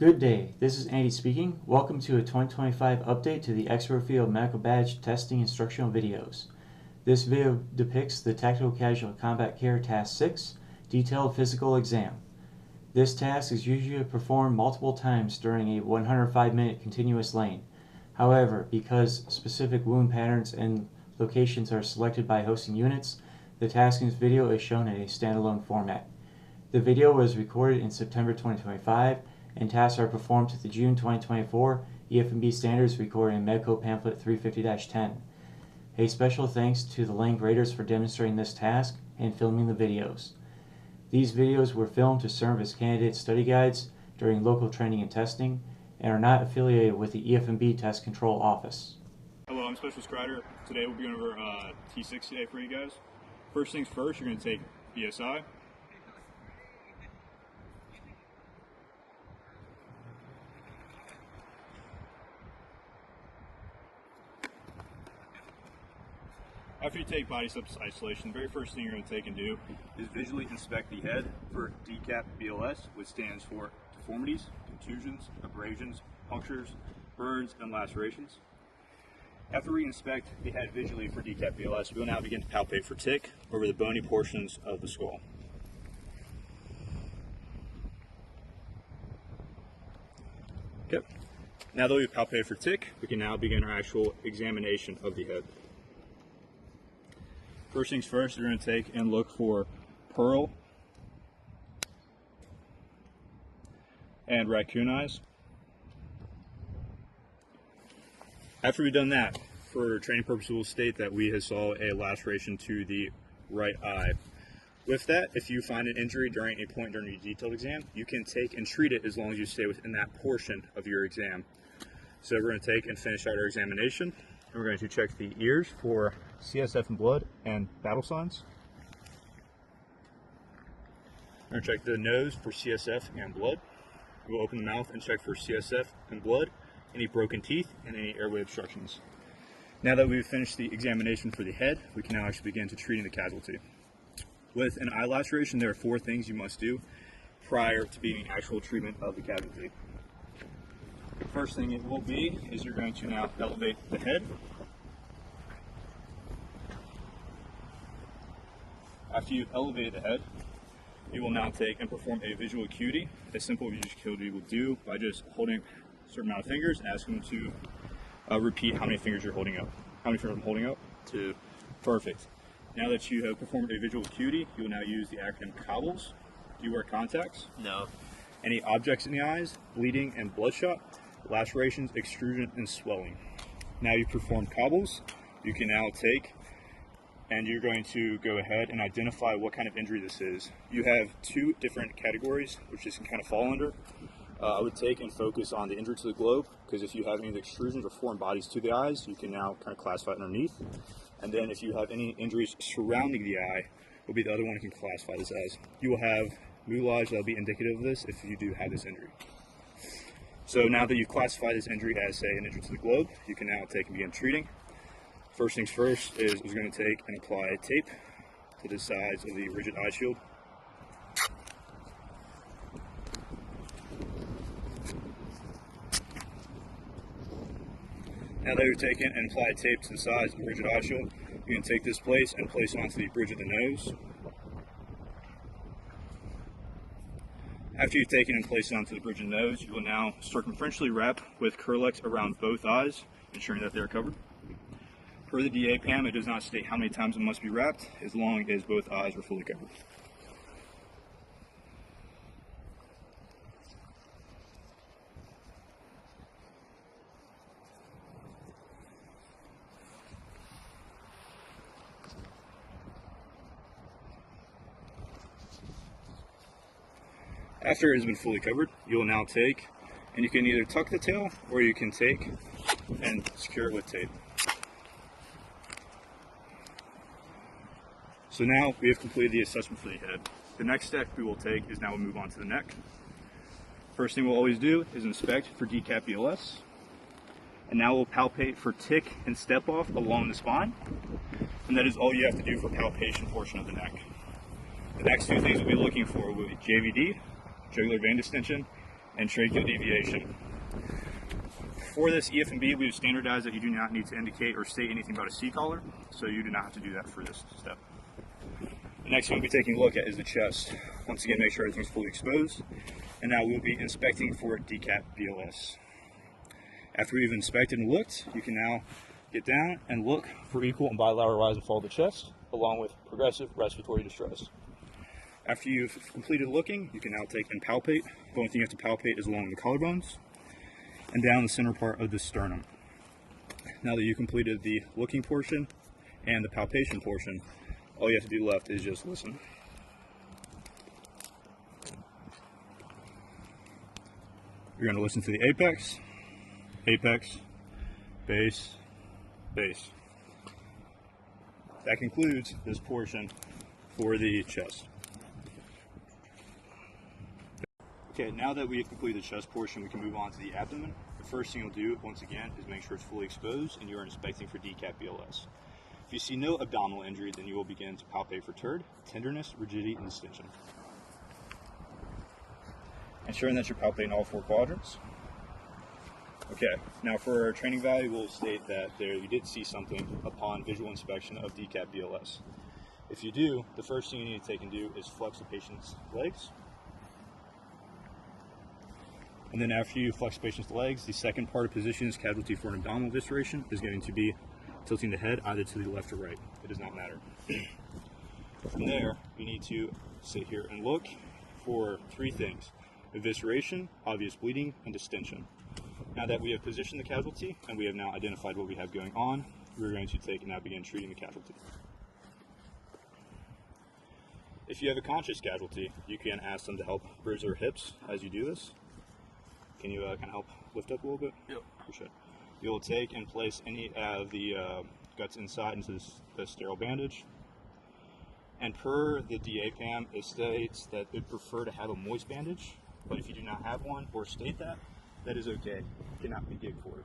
Good day, this is Andy speaking. Welcome to a 2025 update to the Expert Field Medical Badge Testing Instructional Videos. This video depicts the Tactical Casual Combat Care Task 6, Detailed Physical Exam. This task is usually performed multiple times during a 105-minute continuous lane. However, because specific wound patterns and locations are selected by hosting units, the task in this video is shown in a standalone format. The video was recorded in September 2025 and tasks are performed to the June 2024 EFMB standards recorded in MEDCoE Pamphlet 350-10. A special thanks to the Lang graders for demonstrating this task and filming the videos. These videos were filmed to serve as candidate study guides during local training and testing and are not affiliated with the EFMB Test Control Office. Hello, I'm Specialist Crider. Today we'll be going over T6 for you guys. First things first, you're going to take BSI. After you take body substance isolation, the very first thing you're going to take and do is visually inspect the head for DCAP BLS, which stands for deformities, contusions, abrasions, punctures, burns, and lacerations. After we inspect the head visually for DCAP BLS, we will now begin to palpate for tick over the bony portions of the skull. Okay. Now that we've palpated for tick, we can now begin our actual examination of the head. First things first, you're going to take and look for pearl and raccoon eyes. After we've done that, for training purposes, we'll state that we have saw a laceration to the right eye. With that, if you find an injury during a point during your detailed exam, you can take and treat it as long as you stay within that portion of your exam. So we're going to take and finish out our examination. And we're going to check the ears for CSF and blood and battle signs. We're going to check the nose for CSF and blood. We'll open the mouth and check for CSF and blood, any broken teeth, and any airway obstructions. Now that we've finished the examination for the head, we can now actually begin to treating the casualty. With an eye laceration, there are 4 things you must do prior to beginning actual treatment of the casualty. The first thing it will be is you're going to now elevate the head. After you've elevated the head, you will now take and perform a visual acuity. A simple visual acuity will do by just holding a certain amount of fingers and asking them to repeat how many fingers you're holding up. How many fingers I'm holding up? 2. Perfect. Now that you have performed a visual acuity, you will now use the acronym COBBLES. Do you wear contacts? No. Any objects in the eyes, bleeding and bloodshot, lacerations, extrusion, and swelling. Now you've performed COBBLES, you can now take and you're going to go ahead and identify what kind of injury this is. You have 2 different categories which this can kind of fall under. I would take and focus on the injury to the globe, because if you have any of the extrusions or foreign bodies to the eyes, you can now kind of classify it underneath. And then if you have any injuries surrounding the eye, will be the other one you can classify this as. You will have mutilage that will be indicative of this if you do have this injury. So now that you've classified this injury as, say, an injury to the globe, you can now take and begin treating. First things first is we're going to take and apply tape to the sides of the rigid eye shield. Now that you've taken and applied tape to the sides of the rigid eye shield, you can take this place and place it onto the bridge of the nose. After you've taken and placed it onto the bridge of the nose, you will now circumferentially wrap with Kerlix around both eyes, ensuring that they are covered. Per the DA PAM, it does not state how many times it must be wrapped, as long as both eyes are fully covered. After it has been fully covered, you will now take, and you can either tuck the tail, or you can take and secure it with tape. So now we have completed the assessment for the head. The next step we will take is now we'll move on to the neck. First thing we'll always do is inspect for DCAP BLS. And now we'll palpate for tick and step off along the spine. And that is all you have to do for palpation portion of the neck. The next 2 things we'll be looking for will be JVD, jugular vein distension, and tracheal deviation. For this EFMB, we've standardized that you do not need to indicate or state anything about a C-collar, so you do not have to do that for this step. The next thing we'll be taking a look at is the chest. Once again, make sure everything's fully exposed, and now we'll be inspecting for DCAP BLS. After we've inspected and looked, you can now get down and look for equal and bilateral rise and fall of the chest, along with progressive respiratory distress. After you've completed looking, you can now take and palpate. The only thing you have to palpate is along the collarbones and down the center part of the sternum. Now that you completed the looking portion and the palpation portion, all you have to do left is just listen. You're going to listen to the apex, apex, base, base. That concludes this portion for the chest. Okay, now that we've completed the chest portion, we can move on to the abdomen. The first thing you'll do, once again, is make sure it's fully exposed and you are inspecting for DCAP BLS. If you see no abdominal injury, then you will begin to palpate for TERD, tenderness, rigidity, and distension. Ensuring that you're palpating all 4 quadrants. Okay, now for our training value, we'll state that you did see something upon visual inspection of DCAP BLS. If you do, the first thing you need to take and do is flex the patient's legs. And then after you flex the patient's legs, the second part of position's casualty for an abdominal evisceration is going to be tilting the head either to the left or right. It does not matter. From there, you need to sit here and look for 3 things: evisceration, obvious bleeding, and distension. Now that we have positioned the casualty and we have now identified what we have going on, we're going to take and now begin treating the casualty. If you have a conscious casualty, you can ask them to help bridge their hips as you do this. Can you kind of help lift up a little bit? Yep. Appreciate it. You'll take and place any of the guts inside into the sterile bandage. And per the DA PAM, it states that they'd prefer to have a moist bandage, but if you do not have one or state that, that is okay. You cannot be gigged for it.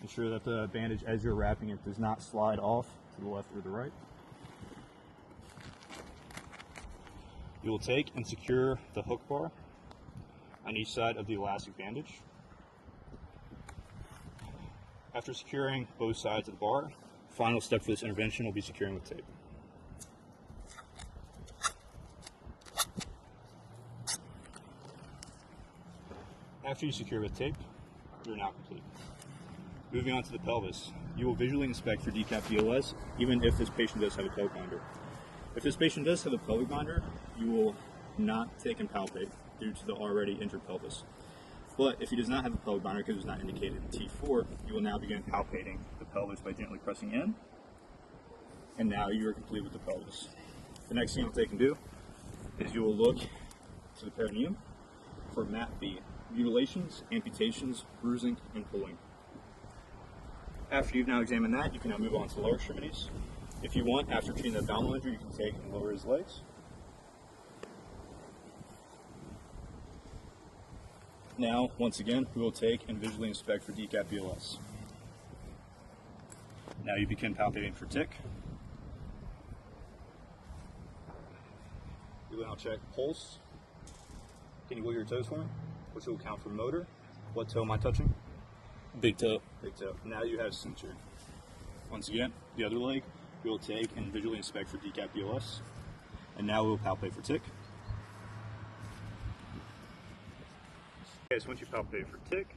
Ensure that the bandage, as you're wrapping it, does not slide off to the left or the right. You will take and secure the hook bar on each side of the elastic bandage. After securing both sides of the bar, final step for this intervention will be securing with tape. After you secure with tape, you're now complete. Moving on to the pelvis, you will visually inspect for DCAP BLS even if this patient does have a pelvic binder. If this patient does have a pelvic binder, you will not take and palpate due to the already injured pelvis. But if he does not have a pelvic binder because it's not indicated in T4, you will now begin palpating the pelvis by gently pressing in. And now you are complete with the pelvis. The next thing you'll take and do is you will look to the perineum for MAP-B, mutilations, amputations, bruising, and pulling. After you've now examined that, you can now move on to the lower extremities. If you want, after treating the abdominal injury, you can take and lower his legs. Now, once again, we will take and visually inspect for DCAP BLS. Now you begin palpating for tick. We will now check pulse. Can you wiggle your toes for me? Which will count for motor. What toe am I touching? Big toe. Big toe. Now you have suture. Once again, the other leg, we will take and visually inspect for DCAP BLS. And now we will palpate for tick. Okay, so once you palpate for tick,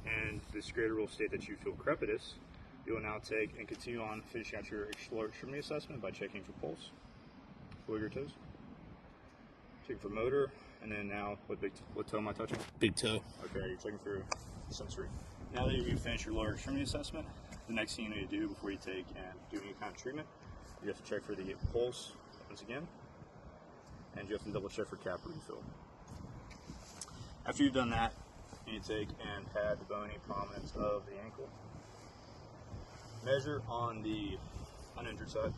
and the scrator will state that you feel crepitus, you will now take and continue on finishing out your lower extremity assessment by checking for pulse. Wiggle your toes. Checking for motor, and then now, what toe am I touching? Big toe. Okay, you're checking for sensory. Now that you've finished your lower extremity assessment, the next thing you need to do before you take and do any kind of treatment, you have to check for the pulse once again, and you have to double check for cap refill. After you've done that, you need to take and pad the bony prominence of the ankle. Measure on the uninjured side.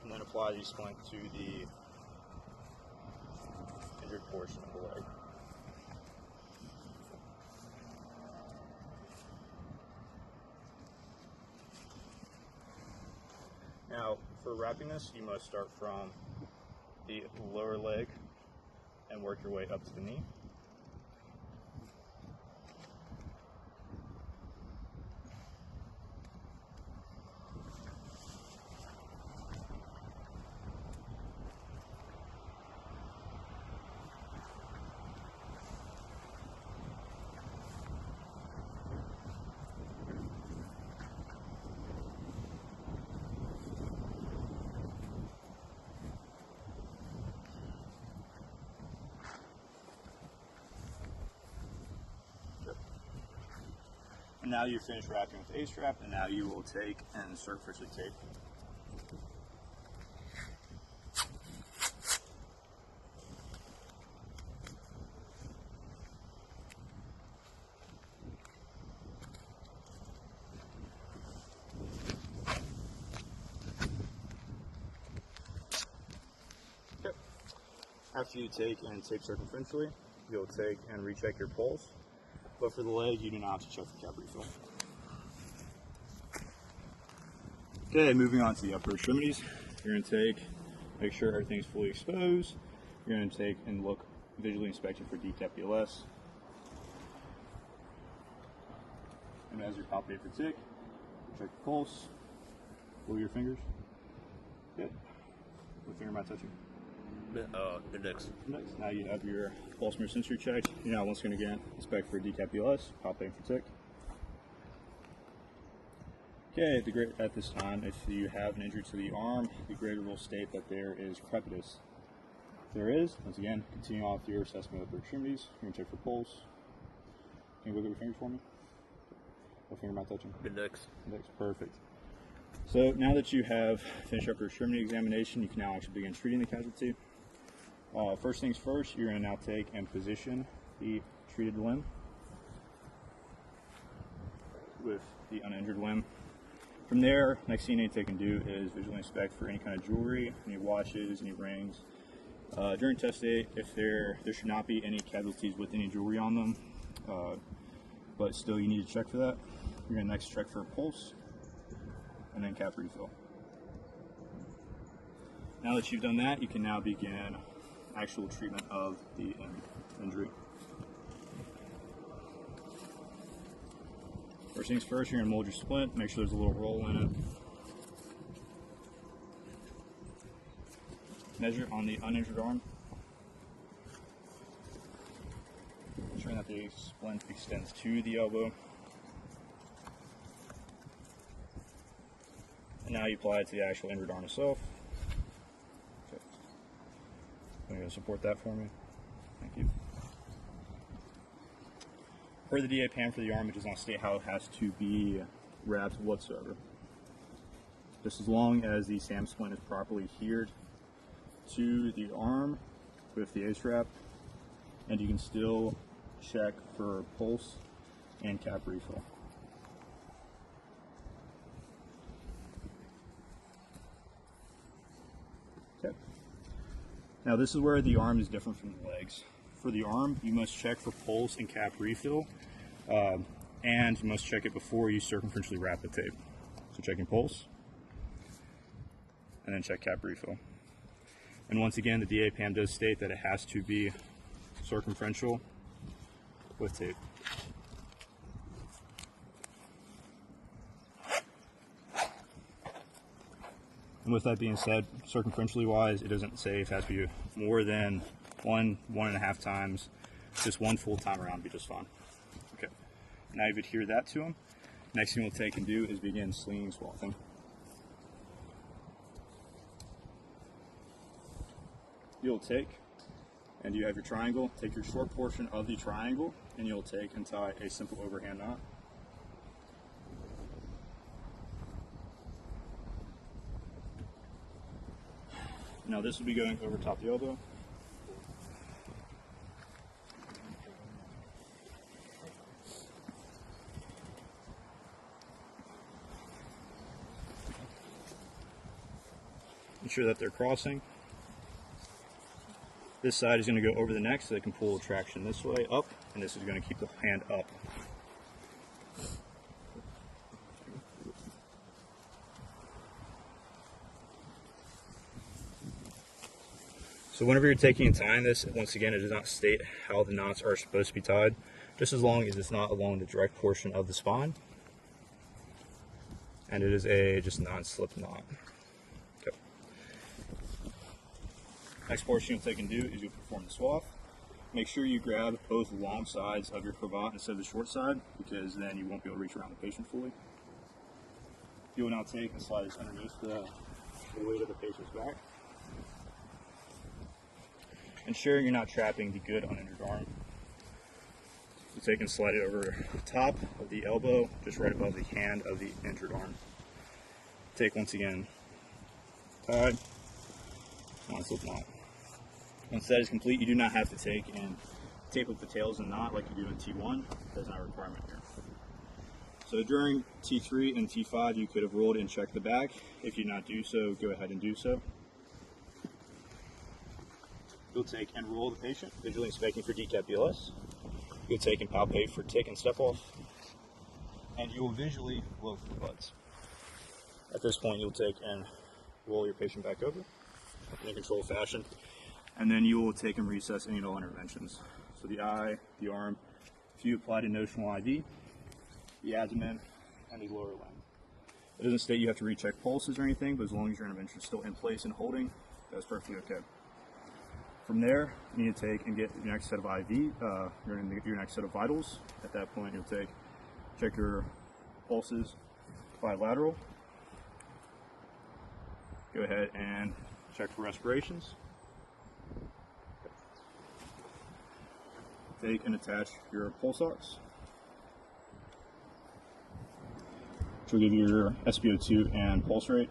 And then apply the splint to the injured portion of the leg. Now, for wrapping this, you must start from the lower leg and work your way up to the knee. And now you finish wrapping with the A-strap, and now you will take and surgically tape. Okay. After you take and tape circumferentially, you'll take and recheck your pulse. But for the leg, you do not have to check the cap refill. Okay, moving on to the upper extremities. You're going to take, make sure everything's fully exposed. You're going to take and look, visually inspect it for decap BLS. And as your palpate for tick, check the pulse. Move your fingers. Good. What finger am I touching? Index. Index. Now you have your pulse meter sensor checked. You're now once going to again inspect for decap BLS, palpate for tick. Okay, at this time, if you have an injury to the arm, the grader will state that there is crepitus. If there is, once again, continue on with your assessment of upper extremities. You're going to check for pulse. Can you look at your fingers for me? What finger am I touching? Index. Index, perfect. So now that you have finished upper extremity examination, you can now actually begin treating the casualty. First things first, you're going to now take and position the treated limb with the uninjured limb. From there, next thing you need to take and do is visually inspect for any kind of jewelry, any watches, any rings. During test day, if there should not be any casualties with any jewelry on them, but still you need to check for that. You're going to next check for a pulse and then cap refill. Now that you've done that, you can now begin actual treatment of the injury. First things first, you're going to mold your splint, make sure there's a little roll in it. Measure on the uninjured arm, ensuring that the splint extends to the elbow. And now you apply it to the actual injured arm itself. Okay. You're going to support that for me. Thank you. Per the DA PAM for the arm, it does not state how it has to be wrapped whatsoever. Just as long as the SAM splint is properly adhered to the arm with the A-strap, and you can still check for pulse and cap refill. Okay. Now this is where the arm is different from the legs. For the arm, you must check for pulse and cap refill, and you must check it before you circumferentially wrap the tape. So checking pulse, and then check cap refill. And once again, the DA PAM does state that it has to be circumferential with tape. And with that being said, circumferentially wise, it doesn't say it has to be more than 1.5 times. Just one full time around would be just fine. Okay, now you've adhered that to them. Next thing we'll take and do is begin slinging swathing. You'll take, and you have your triangle, take your short portion of the triangle, and you'll take and tie a simple overhand knot. Now this will be going over top the elbow. Ensure that they're crossing. This side is going to go over the neck so they can pull traction this way up, and this is going to keep the hand up. So whenever you're taking and tying this, once again, it does not state how the knots are supposed to be tied, just as long as it's not along the direct portion of the spine. And it is a just non-slip knot. Okay. Next portion you'll take and do is you'll perform the swath. Make sure you grab both long sides of your cravat instead of the short side, because then you won't be able to reach around the patient fully. You will now take and slide this underneath the weight of the patient's back. Ensuring you're not trapping the good uninjured arm. So take and slide it over the top of the elbow, just right above the hand of the injured arm. Take once again, tied, non-slip knot. Once that is complete, you do not have to take and tape up the tails and knot like you do in T1. That's not a requirement here. So during T3 and T5, you could have rolled and checked the back. If you did not do so, go ahead and do so. You'll take and roll the patient, visually inspecting for decap BLS. You'll take and palpate for tick and step off. And you will visually look for buds. At this point, you'll take and roll your patient back over in a controlled fashion. And then you will take and recess any and all interventions. So the eye, the arm, if you applied a notional IV, the abdomen, and the lower limb. It doesn't state you have to recheck pulses or anything, but as long as your intervention is still in place and holding, that's perfectly okay. From there, you need to take and get your next set of IV, your next set of vitals. At that point, you'll check your pulses bilateral. Go ahead and check for respirations. Take and attach your pulse ox, which will give you your SpO2 and pulse rate.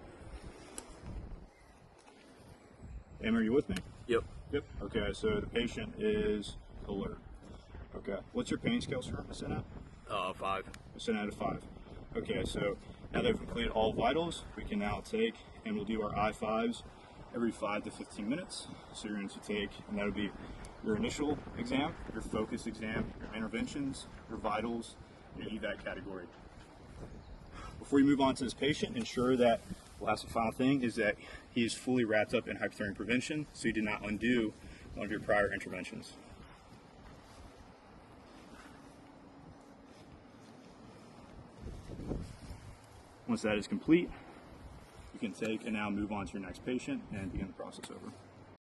Em, are you with me? Yep. Yep. Okay, so the patient is alert. Okay. What's your pain scale, sir? A 10 out? 5. A 10 out of 5. Okay, so now that we've completed all vitals, we can now take and we'll do our I5s every 5 to 15 minutes. So you're going to take, and that'll be your initial exam, your focus exam, your interventions, your vitals, your evac category. Before you move on to this patient, ensure that last and final thing is that he is fully wrapped up in hypothermia prevention, so you did not undo one of your prior interventions. Once that is complete, you can take and now move on to your next patient and begin the process over.